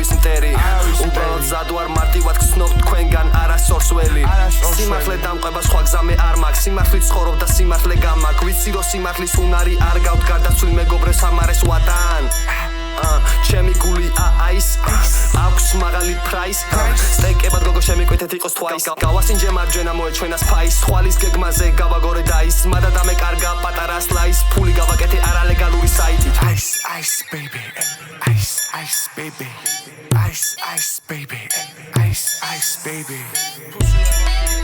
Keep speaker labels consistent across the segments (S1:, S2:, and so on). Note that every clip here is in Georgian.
S1: არავის მტერი უბრალოდ ზად ვარ მარტივად გცნობ თქვენგან არასდროს ველი სიმართლე დამყვება სხვა გზამე არ მაქვს სიმართლით ცხოვრობ და სიმართლე გამაქვს ვიცი რომ სიმართლის უნარი არ გავთ გარდაცვლილ მეგობრებს ამარეს ვატან ჩემი გული აის აქვს მაღალი პრაის სტეკებად გოგო შემიკვეთეთ იყოს თვაის გავასინჯე მარჯვენა მოეჩვენას ფაის ხვალის გეგმაზე გავაგორე დაის მადა დამეკარგა პატარა სლაის ფული გავაკეთე არალეგალური საიტით
S2: ice baby ice baby ice baby ice baby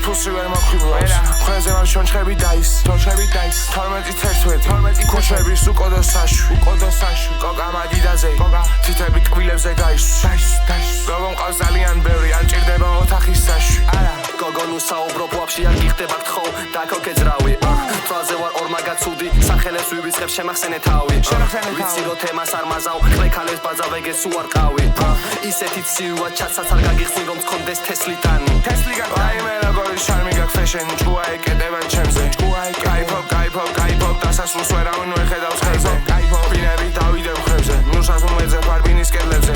S2: Pussy ვერ მოხიბლავს Ხვეზე ვარ შონჩხები დაის შონჩხები დაის 12 ქუჩების უკოდო საშვი კოკა მადიდაზე კოკა თითები ტკბილებზე გაის გოგო მყავს ძალიან ბევრი არ ჭირდება ოთახის საშვი
S1: გოგო ნუ საუბრობ ვაფშე არ გიხდებათ ხო დაკოკე ძრავი თვალზე ვარ ორმაგაცუდი სახელებს ვივიწყებ შემახსენე თავი ვიცი რომ თემას არ მაზავ ყლექალებს ბაძავ ეგეც უარყავი ისეთი ცივა ჩაცაც არ გაგიხსნი რომ მქონდეს თესლიტანი
S2: რაიმე როგორი შარმი გაქვს ფეშენი ჭუა ეკედება ჩემზე გაიფო დასასრულს ვერავინ ვერ ხედავს ხელზე ბინები დავიდებ ხრებზე ნურსაც მომეძებ არ ბინის კედლებზე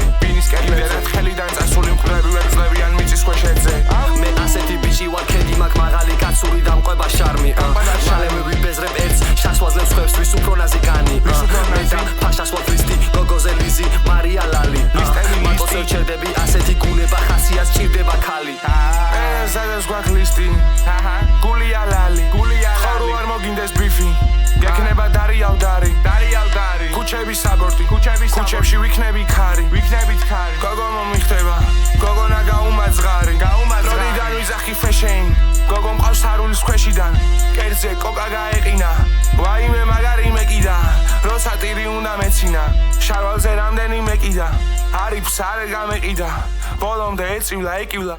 S2: ერთ ხელიდან წასული მკვლები ვერ წლებიან მიწის ქვეშეთზე
S1: მე ასეთი ბიჭი ვარ ქედი მაქვს მაღალი კაცური დამყვება შარმი შალემები ბეზრებ ერთს შასვაძლებს ხვებს ვის უფრო ნაზიკანი მე და ფაშას ვარ ფრისტი გოგოზე ლიზი მარია ლალი მარტოს ვერჩერდები ასეთი გუნება ხასიათს ჭირდება ქალი
S2: სადაც გვაქვს ლისტი გულია ლალი ხორო არ მოგინდეს ბიფი გექნება დარიავდარი ქუჩების საბორტი ქუჩებში ვიქნებით ქარი გოგო მომიხდება გოგონა გაუმაძღარი როდიდან ვიზახი ფეშენი გოგო მყავს სარულის ქვეშიდან კერძზე კოკა გაეყინა ვაიმე მაგარი მეკიდა როცა ტირი უნდა მეცინა შარვალზე რამდენი მეკიდა არიფს არ გამეყიდა ბოლომდე ეწივლა ეკივლა